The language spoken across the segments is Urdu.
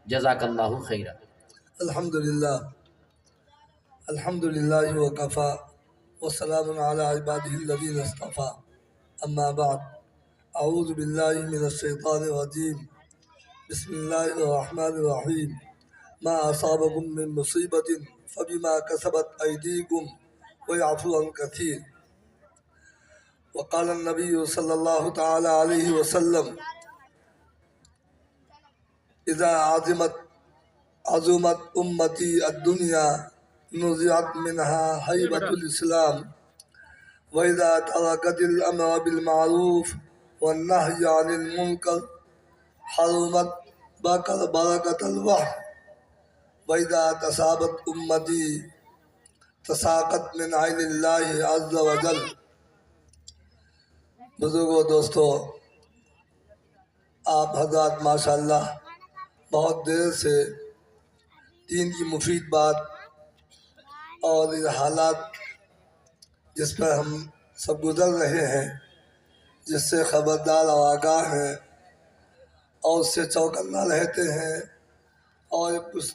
جزاک اللہ خیرہ۔ الحمد للہ وکفا وسلام علی عبادہ الذین اصطفیٰ اما بعد اعوذ باللہ من الشیطان الرجیم بسم اللہ الرحمن الرحیم ما اصابکم من مصیبت فبما کسبت ایدیکم ویعفو عن کثیر وقال النبی صلی اللہ تعالی علیہ وسلم اذا عظمت امتی الدنیا نزعت منها حیبت الاسلام وإذا تركت الأمر بالمعروف والنهي عن المنكر حرمت بركة الوحي وإذا تصابت أمتي تساقط من عين الله عز وجل۔ بزرگوں دوستو، آپ حضرات ماشاءاللہ بہت دیر سے دین کی مفید بات اور یہ حالات جس پر ہم سب گزر رہے ہیں، جس سے خبردار اور آگاہ ہیں اور اس سے چوکنا رہتے ہیں، اور کچھ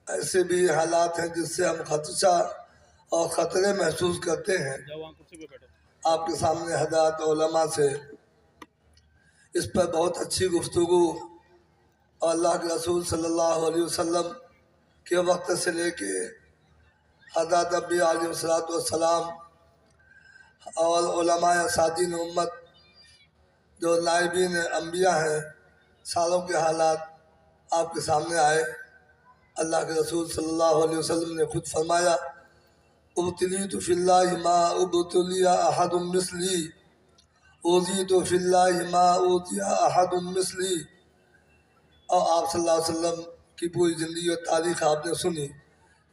ایسے بھی حالات ہیں جس سے ہم خدشہ اور خطرے محسوس کرتے ہیں۔ آپ کے سامنے حضرات علماء سے اس پر بہت اچھی گفتگو اور اللہ کے رسول صلی اللہ علیہ وسلم کے وقت سے لے کے حضرت انبیاء علیہ السلام اور علماء اساتذین امت جو نائبین انبیاء ہیں، ساروں کے حالات آپ کے سامنے آئے۔ اللہ کے رسول صلی اللہ علیہ وسلم نے خود فرمایا ابتلیت فی اللہ ما ابتلی احد مثلی، اوذیت فی اللہ ما اوذی احد مثلی۔ اور آپ صلی اللہ علیہ وسلم کی پوری زندگی اور تاریخ آپ نے سنی،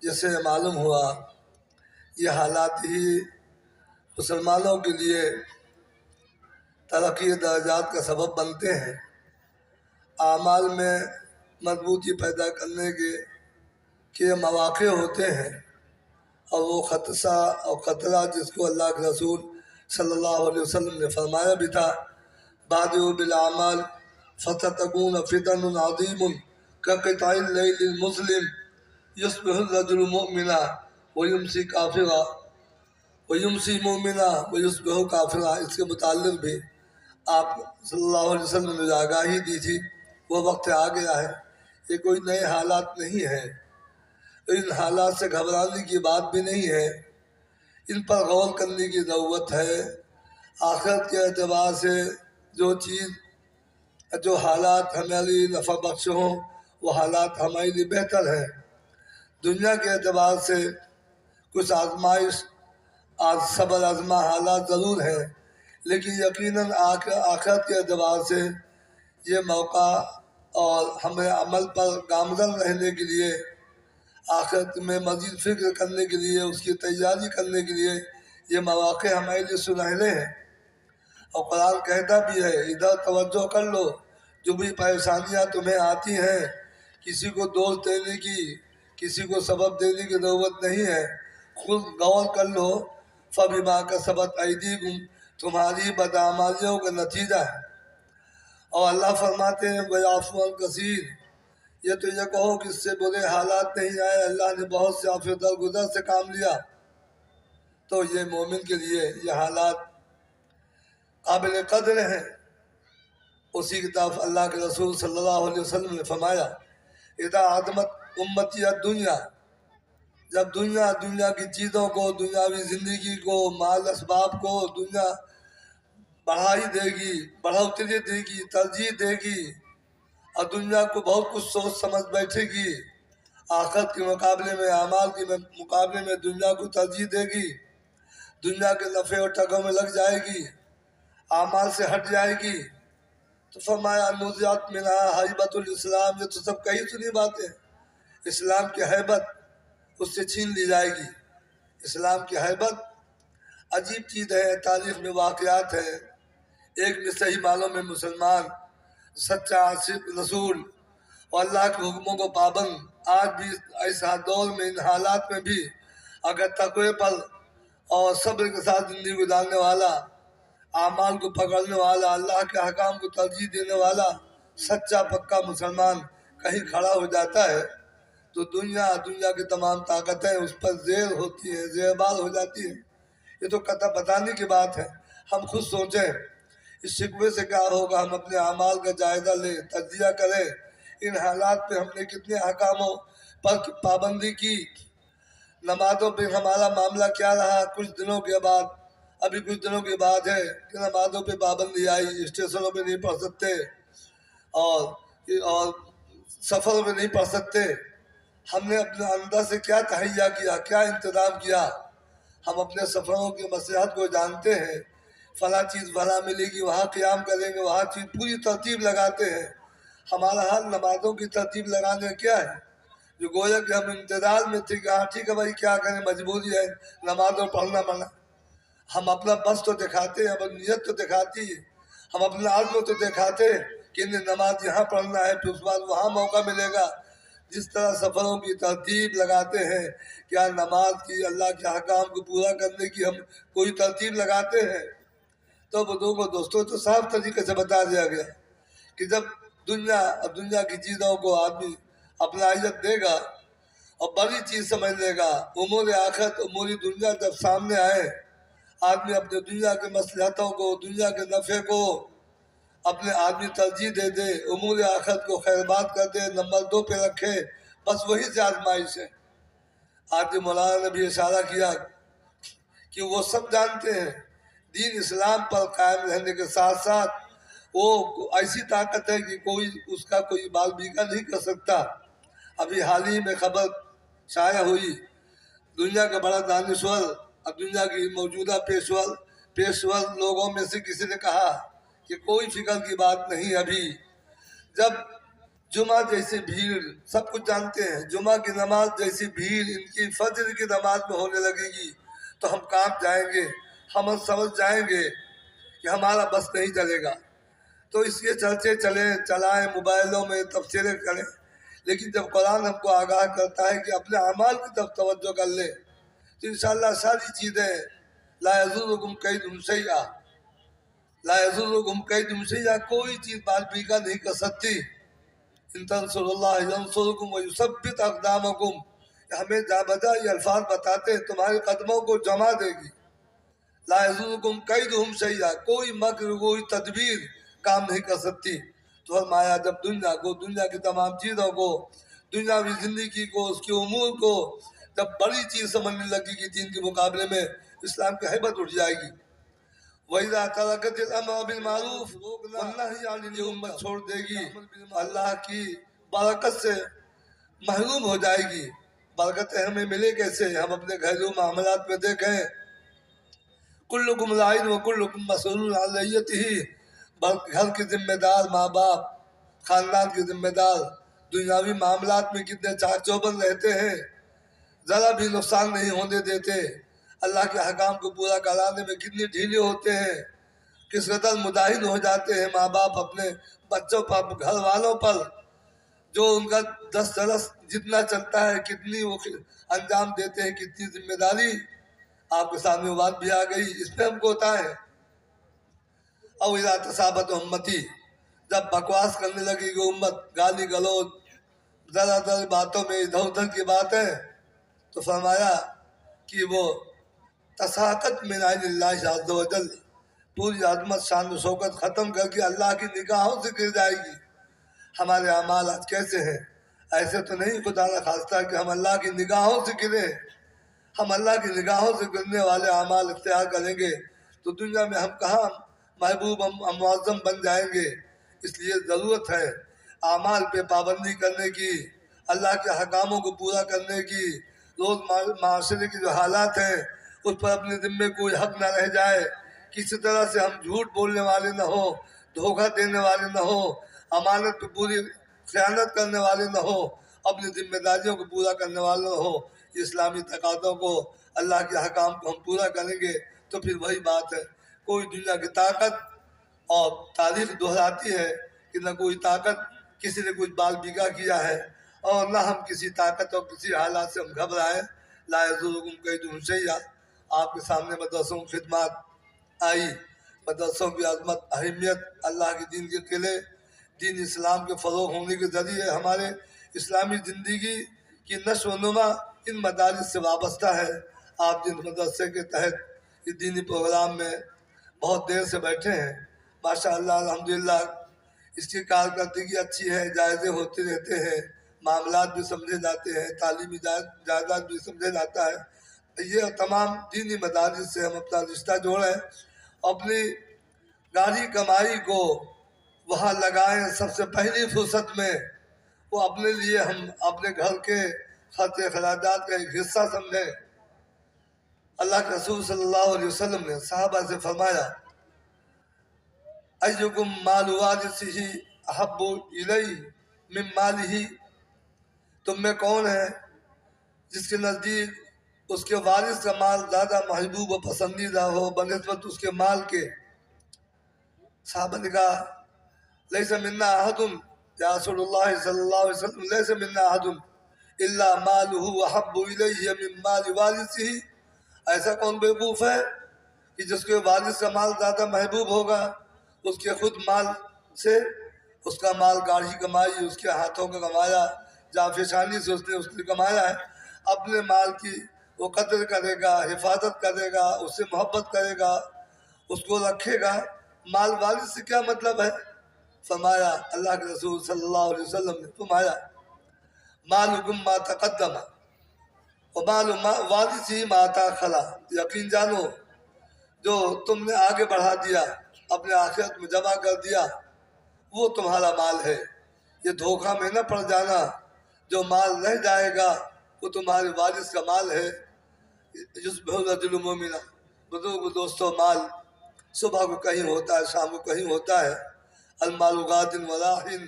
جس سے معلوم ہوا یہ حالات ہی مسلمانوں کے لیے ترقی درجات کا سبب بنتے ہیں، اعمال میں مضبوطی پیدا کرنے کے مواقع ہوتے ہیں، اور وہ خدشہ اور خطرہ جس کو اللہ کے رسول صلی اللہ علیہ وسلم نے فرمایا بھی تھا بادئوا بالاعمال فتتقون فتن عظیم كقطع اللیل المظلم یصبح الرجل مؤمنا ویمسی کافرا ویمسی مومنا ویصبح کافرا۔ اس کے متعلق بھی آپ صلی اللہ علیہ وسلم نے آگاہی دی تھی۔ وہ وقت آ گیا ہے، یہ کوئی نئے حالات نہیں ہیں، ان حالات سے گھبرانے کی بات بھی نہیں ہے، ان پر غور کرنے کی ضرورت ہے۔ آخرت کے اعتبار سے جو حالات ہمارے لیے نفع بخش ہوں وہ حالات ہمارے لیے بہتر ہیں۔ دنیا کے اعتبار سے کچھ آزمائش صبر آزما حالات ضرور ہیں، لیکن یقیناً آخرت کے اعتبار سے یہ موقع اور ہمیں عمل پر گامزن رہنے کے لیے، آخرت میں مزید فکر کرنے کے لیے، اس کی تیاری کرنے کے لیے یہ مواقع ہمارے لیے سنہرے ہیں۔ اور قرآن کہتا بھی ہے ادھر توجہ کر لو، جو بھی پریشانیاں تمہیں آتی ہیں کسی کو دوست دینے کی، کسی کو سبب دینے کی ضرورت نہیں ہے، خود غور کر لو فبما کسبت ایدیکم، تمہاری بدعمالیوں کا نتیجہ ہے۔ اور اللہ فرماتے ہیں ویعفو عن کثیر، یہ تو یہ کہو کہ اس سے برے حالات نہیں آئے، اللہ نے بہت سے عفو درگزر سے کام لیا، تو یہ مومن کے لیے یہ حالات قابل قدر ہیں۔ اسی کی طرف اللہ کے رسول صلی اللہ علیہ وسلم نے فرمایا اذا عظمت امتی الدنیا، جب دنیا کی چیزوں کو، دنیاوی زندگی کو، مال اسباب کو دنیا بڑھائی دے گی، بڑھوتری دے گی، ترجیح دے گی، اور دنیا کو بہت کچھ سوچ سمجھ بیٹھے گی، آخرت کے مقابلے میں، اعمال کے مقابلے میں دنیا کو ترجیح دے گی، دنیا کے نفع اور ٹگوں میں لگ جائے گی، اعمال سے ہٹ جائے گی، تو فرمایا نزعت منها حیبت الاسلام، یہ تو سب کہی سنی باتیں، اسلام کی حیبت اس سے چھین لی جائے گی۔ اسلام کی حیبت عجیب چیز ہے، تاریخ میں واقعات ہیں۔ ایک میں صحیح معنوں میں مسلمان، سچا عاشق رسول اور اللہ کے حکموں کو پابند، آج بھی ایسا دور میں ان حالات میں بھی اگر تقوی پر اور صبر کے ساتھ زندگی گزارنے والا، اعمال کو پکڑنے والا، اللہ کے احکام کو ترجیح دینے والا سچا پکا مسلمان کہیں کھڑا ہو جاتا ہے تو دنیا کی تمام طاقتیں اس پر زیر ہوتی ہیں، زیربار ہو جاتی ہیں۔ یہ تو قطع بتانے کی بات ہے۔ ہم خود سوچیں اس شکوے سے کیا ہوگا، ہم اپنے اعمال کا جائزہ لیں، تجزیہ کریں، ان حالات پہ ہم نے کتنے احکاموں پر پابندی کی، نمازوں پہ ہمارا معاملہ کیا رہا۔ ابھی کچھ دنوں کے بعد ہے کہ نمازوں پہ پابندی آئی، اسٹیشنوں پہ نہیں پڑھ سکتے اور سفر میں نہیں پڑھ سکتے۔ ہم نے اپنے اندر سے کیا تہیا کیا، کیا انتظام کیا؟ ہم اپنے سفروں کی مصلحت کو جانتے ہیں، فلاں چیز فلاں ملے گی، وہاں قیام کریں گے، وہاں چیز پوری ترتیب لگاتے ہیں۔ ہمارا حال نمازوں کی ترتیب لگانے میں کیا ہے؟ جو گویا کہ ہم انتظار میں تھے کہ ہاں ٹھیک ہے بھائی کیا کریں، مجبوری ہے، نمازوں پڑھنا پڑنا۔ ہم اپنا بس تو دکھاتے ہیں، اپنی نیت تو دکھاتی ہے، ہم اپنا عزم تو دکھاتے ہیں کہ انہیں نماز یہاں پڑھنا ہے، پھر اس بعد وہاں موقع ملے گا۔ جس طرح سفروں کی ترتیب لگاتے ہیں، کیا نماز کی، اللہ کے احکام کو پورا کرنے کی ہم کوئی ترتیب لگاتے ہیں؟ تو بزرگوں دوستوں تو صاف طریقے سے بتا دیا گیا کہ جب دنیا کی چیزوں کو آدمی اپنا عزت دے گا اور بڑی چیز سمجھ لے گا، امور آخرت امور دنیا جب سامنے آئے، آدمی اپنے دنیا کے مصلحتوں کو، دنیا کے نفع کو اپنے آدمی ترجیح دے دے، امور آخرت کو خیر بات کر دے، نمبر 2 پہ رکھے، بس وہی سے آزمائش ہے۔ آج مولانا نے بھی اشارہ کیا کہ وہ سب جانتے ہیں دین اسلام پر قائم رہنے کے ساتھ ساتھ وہ ایسی طاقت ہے کہ اس کا کوئی بال بیگا نہیں کر سکتا۔ ابھی حال ہی میں خبر شائع ہوئی، دنیا کا بڑا دانشور، اب دنیا کی موجودہ پیشور لوگوں میں سے کسی نے کہا کہ کوئی فکر کی بات نہیں، ابھی جب جمعہ جیسی بھیڑ، سب کچھ جانتے ہیں، جمعہ کی نماز جیسی بھیڑ ان کی فجر کی نماز میں ہونے لگے گی تو ہم کانپ جائیں گے، ہم سمجھ جائیں گے کہ ہمارا بس نہیں چلے گا۔ تو اس کے چرچے چلائیں موبائلوں میں، تفسیریں کریں، لیکن جب قرآن ہم کو آگاہ کرتا ہے کہ اپنے اعمال کی طرف توجہ کر لیں تو انشاءاللہ ساری چیزیں لا یضرکم کیدہم شیئا، لا یضرکم کیدہم شیئا، کوئی چیز بال بیگا نہیں کر سکتی۔ ان تنصروا اللہ ینصرکم ویثبت اقدامکم، ہمیں جا بجا یہ الفاظ بتاتے ہیں تمہارے قدموں کو جما دے گی۔ لا یضرکم کیدہم شیئا، کوئی مکر، کوئی تدبیر کام نہیں کر سکتی۔ تو فرمایا جب دنیا کی تمام چیزوں کو، دنیاوی زندگی کو، اس کے امور کو جب بڑی چیز سمجھنے لگے گی دین کے مقابلے میں، اسلام کی ہیبت اٹھ جائے گی۔ وَإِذَا تَرَكَتِ الْأَمْرَ بِالْمَعْرُوفِ وَالنَّهْيَ عَنِ الْمُنكَرِ، یہ امت چھوڑ دے گی، اللہ کی برکت سے محروم ہو جائے گی۔ برکتیں ہمیں ملے کیسے؟ ہم اپنے گھریلو معاملات میں دیکھیں، کلکم راعٍ وکلکم مسئول عن رعیتہ، گھر کے ذمہ دار، ماں باپ، خاندان کے ذمہ دار دنیاوی معاملات میں کتنے چاک چوبند رہتے ہیں، ذرا بھی نقصان نہیں ہونے دیتے، اللہ کے حکام کو پورا کرانے میں کتنے ڈھیلے ہوتے ہیں، کس قدر مداہن ہو جاتے ہیں ماں باپ اپنے بچوں پر، گھر والوں پر، جو ان کا دس دلس جتنا چلتا ہے کتنی وہ انجام دیتے ہیں، کتنی ذمہ داری آپ کے سامنے بات بھی آ گئی، اس پہ ہم کو ہوتا ہے۔ او اذا تصابت امتی، جب بکواس کرنے لگے گی امت، گالی گلوچ، ذرا ذرا باتوں میں ادھر ادھر کی باتیں، تو فرمایا کہ وہ تساقط من عین اللہ عز و جل، پوری عظمت شان و شوکت ختم کر کے اللہ کی نگاہوں سے گر جائے گی۔ ہمارے اعمال آج کیسے ہیں؟ ایسے تو نہیں خدا نہ خواستہ کہ ہم اللہ کی نگاہوں سے گریں، ہم اللہ کی نگاہوں سے گرنے والے اعمال اختیار کریں گے تو دنیا میں ہم کہاں محبوب معظم بن جائیں گے۔ اس لیے ضرورت ہے اعمال پہ پابندی کرنے کی، اللہ کے حکاموں کو پورا کرنے کی، روز معاشرے کی جو حالات ہیں اس پر اپنے ذمے کوئی حق نہ رہ جائے، کسی طرح سے ہم جھوٹ بولنے والے نہ ہوں، دھوکہ دینے والے نہ ہوں، امانت پہ پوری خیانت کرنے والے نہ ہوں، اپنی ذمہ داریوں کو پورا کرنے والے نہ ہوں۔ اسلامی تقاضوں کو، اللہ کے حکام کو ہم پورا کریں گے تو پھر وہی بات ہے، کوئی دنیا کی طاقت، اور تاریخ دہراتی ہے کہ نہ کوئی طاقت کسی نے کچھ بال بیگا کیا ہے، اور نہ ہم کسی طاقت اور کسی حالات سے ہم گھبرائیں۔ لا یضرکم کیدہم شیئا، آپ کے سامنے مدرسوں کی خدمات آئی، مدرسوں کی عظمت، اہمیت، اللہ کے دین کے قلعے، دین اسلام کے فروغ ہونے کے ذریعے ہمارے اسلامی زندگی کی نشو و نما ان مدارس سے وابستہ ہے۔ آپ جن مدرسے کے تحت اس دینی پروگرام میں بہت دیر سے بیٹھے ہیں، ماشاءاللہ الحمدللہ اس کی کارکردگی اچھی ہے، جائزے ہوتے رہتے ہیں، معاملات بھی سمجھے جاتے ہیں، تعلیمی جائیداد بھی سمجھا جاتا ہے۔ یہ تمام دینی مدارس سے ہم اپنا رشتہ جوڑیں، اپنی گاڑی کمائی کو وہاں لگائیں، سب سے پہلی فرصت میں وہ اپنے لیے ہم اپنے گھر کے خرچ اخراجات کا ایک حصہ سمجھیں۔ اللہ کے رسول صلی اللہ علیہ وسلم نے صحابہ سے فرمایا، ایکم مال وارثہ احب الیہ من مالہ، تم میں کون ہے جس کے نزدیک اس کے وارث کا مال زیادہ محبوب و پسندیدہ ہو بنسبت اس کے مال کے؟ صحابہ نے کہا، لیس منا احد، یا رسول اللہ صلی اللہ علیہ وسلم لیس منا احد الا مالہ احب الیہ من مال وارثہ، ایسا کون بیوقوف ہے کہ جس کے والد کا مال زیادہ محبوب ہوگا اس کے خود مال سے؟ اس کا مال گاڑی کمائی، اس کے ہاتھوں کا کمایا، جافشانی سے اس نے کمایا ہے، اپنے مال کی وہ قدر کرے گا، حفاظت کرے گا، اس سے محبت کرے گا، اس کو رکھے گا۔ مال والد سے کیا مطلب ہے؟ فرمایا اللہ کے رسول صلی اللہ علیہ وسلم نے فرمایا، مالکم ما تقدم ومال وارثہ ما تاخر، یقین جانو جو تم نے آگے بڑھا دیا، اپنے آخرت میں جمع کر دیا، وہ تمہارا مال ہے۔ یہ دھوکہ میں نہ پڑ جانا، جو مال رہ جائے گا وہ تمہارے وارث کا مال ہے۔ یصبح الرجل مؤمنا، بزرگ دوستو، مال صبح کو کہیں ہوتا ہے، شام کو کہیں ہوتا ہے۔ المال غاد وراحن،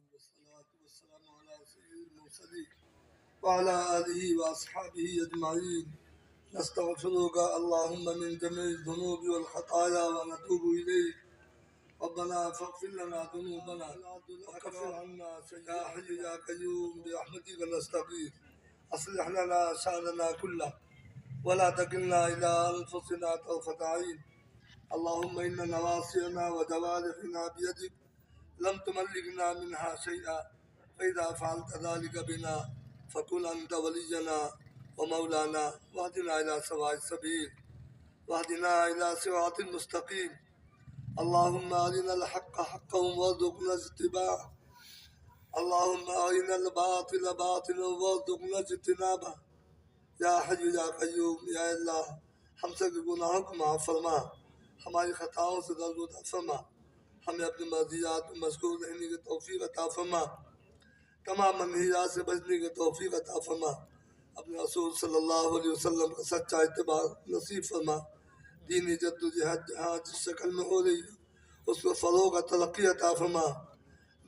والسلام علی سید المرسلین وعلى آلہ واصحابہ اجمعین۔ نستغفرک اللہم من جمیع الذنوب والخطایا ونتوب الیک، ربنا فاغفر لنا ذنوبنا وكفر عنا سيئاتنا، يا حي يا قيوم برحمتك نستغيث، اصلح لنا شأننا كله ولا تكلنا إلى أنفسنا طرفة عين، اللهم إن نواصينا وجوارحنا بيدك لم تملكنا منها شيئا، فإذا فعلت ذلك بنا فكن أنت ولينا ومولانا، واهدنا إلى سواء السبيل، واهدنا إلى صراط مستقيم، اللهم أرنا الحق حقا وارزقنا اتباعه، اللهم أرنا الباطل باطلا وارزقنا اجتنابه، یا حی یا قیوم، یا اللہ ہم سب کے گناہوں کو معاف فرما، ہماری خطاؤں سے درگزر فرما، ہمیں اپنی مرضیات میں مشغول رہنے کی توفیق عطا فرما، تمام منہیات سے بچنے کی توفیق عطا فرما، اپنے رسول صلی اللہ علیہ وسلم کا سچا اتباع نصیب فرما، دینی جد و جہد جہاں جس شکل میں ہو رہی ہے اس کو فروغ و ترقی عطا فرما،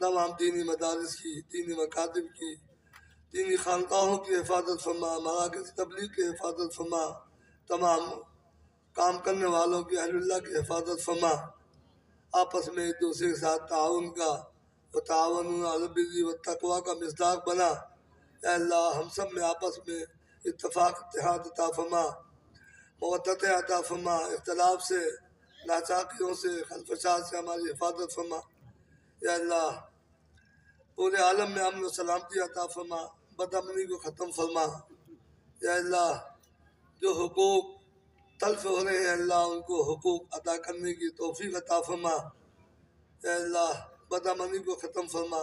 تمام دینی مدارس کی، دینی مکاتب کی، دینی خانقاہوں کی حفاظت فرما، مراکز تبلیغ کی حفاظت فرما، تمام کام کرنے والوں کی، اہل اللہ کی حفاظت فرما، آپس میں ایک دوسرے کے ساتھ تعاون کا، وتعاونوا علی البر والتقوی کا مصداق بنا، اے اللہ ہم سب میں آپس میں اتفاق اتحاد عطا فرما، مودت عطا فرما، اختلاف سے، ناچاکیوں سے، خلفشات سے ہماری حفاظت فرما، یا اللہ پورے عالم میں امن و سلامتی عطا فرما، بد امنی کو ختم فرما، یا اللہ جو حقوق تلف ہو رہے ہیں اللہ ان کو حقوق ادا کرنے کی توفیق عطا فرما، یا اللہ بد امنی کو ختم فرما،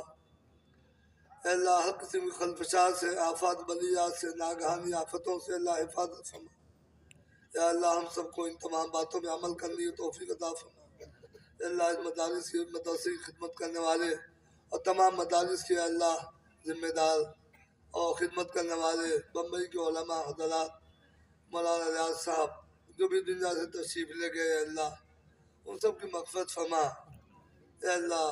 یا اللہ ہر قسم کی خلفشات سے، آفات بلیات سے، ناگہانی آفتوں سے اللہ حفاظت فرما، یا اللہ ہم سب کو ان تمام باتوں میں عمل کرنے کی توفیق عطا فرما، یا اللہ اس مدرسے کی خدمت کرنے والے اور تمام مدارس کے اللہ ذمہ دار اور خدمت کرنے والے بمبئی کے علماء حضرات، مولانا ریاض صاحب جو بھی دنیا سے تشریف لے گئے، اللہ ان سب کی مغفرت فرما، اے اللہ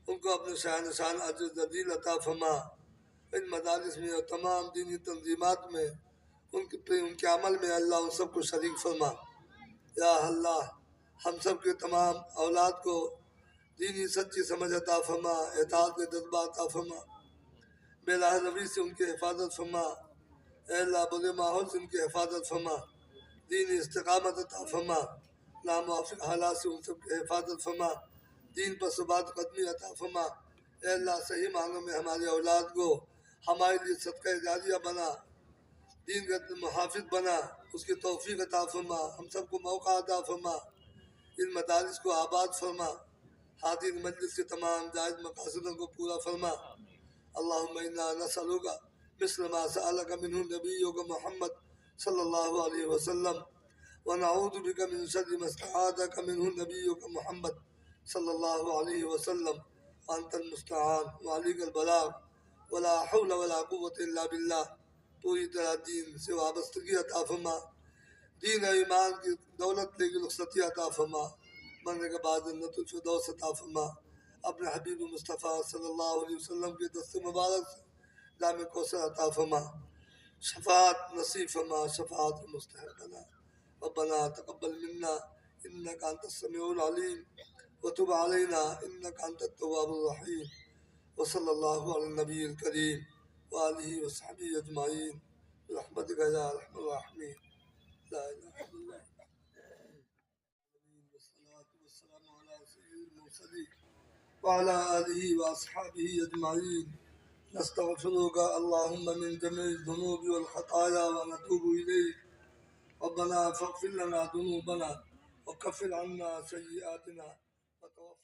ان کو اپنے شاہنشان اجر جزیل عطا فرما، ان مدارس میں اور تمام دینی تنظیمات میں ان کے عمل میں اللہ ان سب کو شریک فرما، یا اللہ ہم سب کے تمام اولاد کو دینی سچی سمجھ عطا فرما، اطاعت کے جذبہ عطا فرما، بے راہ روی سے ان کی حفاظت فرما، اے اللہ برے ماحول سے ان کی حفاظت فرما، دینی استقامت عطا فرما، ناموافق حالات سے ان سب کی حفاظت فرما، دین پر ثبات قدمی عطا فرما۔ اے اللہ صحیح معنوں میں ہمارے اولاد کو ہمارے لیے صدقہ جاریہ بنا، دین کا محافظ بنا، اس کی توفیق عطا فرما، ہم سب کو موقع عطا فرما، ان مدارس کو آباد فرما، حاضر مجلس کے تمام جائز مقاصدوں کو پورا فرما۔ اللہم انا نسألک مثل ما سألک منہ نبیک محمد صلی اللہ علیہ وسلم ونعوذ بک من شر ما استعاذک منہ نبیک محمد صلی اللہ علیہ وسلم وانت المستعان وعلیک البلاغ ولا حول ولا قوة الا باللہ۔ پوری طرح دین سے وابستگی عطا فرما، دین و ایمان کی دولت لے کے رخصتی عطا فرما، مرنے کے بعد جنت الفردوس عطا فرما۔ اپنے حبیب مصطفیٰ صلی اللہ علیہ وسلم کے دست مبارک سے جام کوثر عطا فرما، شفاعت نصیب فرما، شفاعت مستحق بنا۔ ربنا تقبل منا انك انت السميع العليم وتب علينا انك انت التواب الرحيم وصلى الله على النبي الكريم وآله وصحبه اجمعين برحمتك يا ارحم الراحمين لا اله الا الله۔ والصلاة والسلام على سيد المرسلين وعلى آله وأصحابه أجمعين، نستغفرك اللهم من جميع الذنوب والخطايا ونتوب إليك، ربنا فاغفر لنا ذنوبنا وكفر عنا سيئاتنا وتوفنا